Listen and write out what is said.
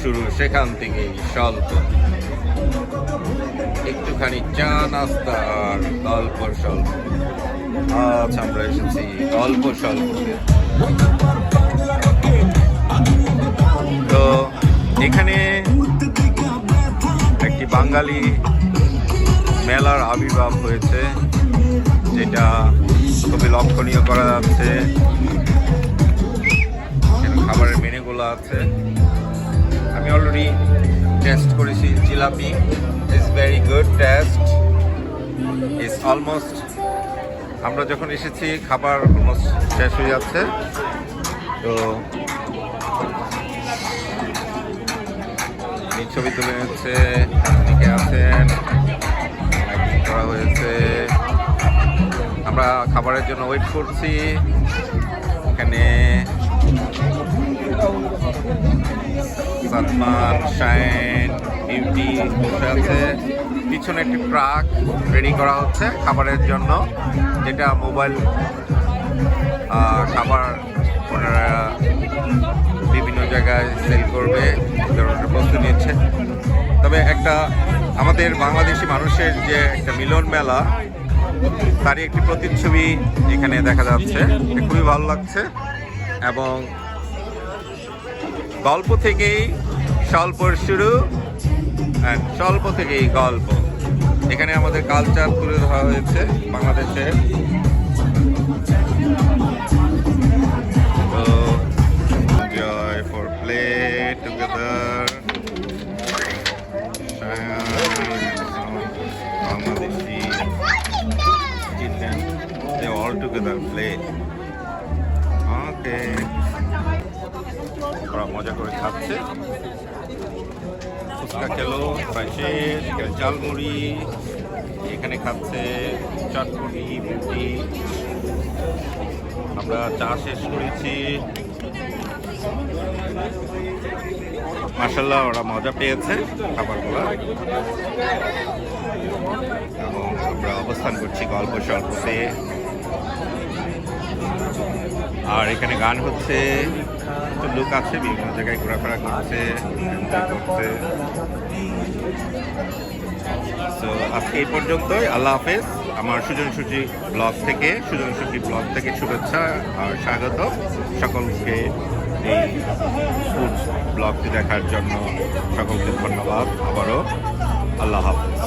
শুরু সেখান থেকে স্বল্প, একটুখানি চা নাস্তা আর গল্প স্বল্প। আজ আমরা এসেছি গল্প স্বল্পতে। তো এখানে একটি বাঙালি মেলার আবির্ভাব হয়েছে, যেটা খুবই লক্ষণীয় করা যাচ্ছে। খাবারের মেনুগুলো আছে, আমি অলরেডি টেস্ট করেছি। Jilapi is very good taste, is almost, আমরা যখন এসেছি খাবার অলমোস্ট শেষ হয়ে যাচ্ছে। তো ছবি তুলে নিচ্ছে, অনেকে আছেন, লাইটিং করা হয়েছে। আমরা খাবারের জন্য ওয়েট করছি। এখানে সালমান, শাইন, বিউটি বসে আছে। পিছনে একটি ট্রাক রেডি করা হচ্ছে খাবারের জন্য, যেটা মোবাইল খাবার ওনারা বিভিন্ন জায়গায় সেল করবে, প্রস্তুতি নিচ্ছে। তবে একটা আমাদের বাংলাদেশি মানুষের যে একটা মিলন মেলা, তারই একটি প্রতিচ্ছবি এখানে দেখা যাচ্ছে। খুবই ভালো লাগছে। এবং গল্প থেকেই স্বল্পর শুরু, স্বল্প থেকেই গল্প। এখানে আমাদের কালচার তুলে ধরা হয়েছে বাংলাদেশের। তো enjoy for play together, Bangladeshi children, they all together play. Okay, ওরা মজা করে খাচ্ছে। ফুচকা খেলো, প্রায় শেষ। ঝালমুড়ি এখানে খাচ্ছে, চটপটি, রুটি। আমরা চা শেষ করেছি। মাশাআল্লাহ, ওরা মজা পেয়েছে খাবারগুলো। এবং আমরা অবস্থান করছি গল্প স্বল্পতে। আর এখানে গান হচ্ছে, লোক আছে বিভিন্ন জায়গায় ঘোরাফেরা করছে। তো আজকে এই পর্যন্তই। আল্লাহ হাফেজ। আমার সুজন সূচি ব্লগ থেকে, সুজন সূচি ব্লগ থেকে শুভেচ্ছা আর স্বাগত সকলকে। এই ফুড ব্লগটি দেখার জন্য সকলকে ধন্যবাদ। আবারও আল্লাহ হাফেজ।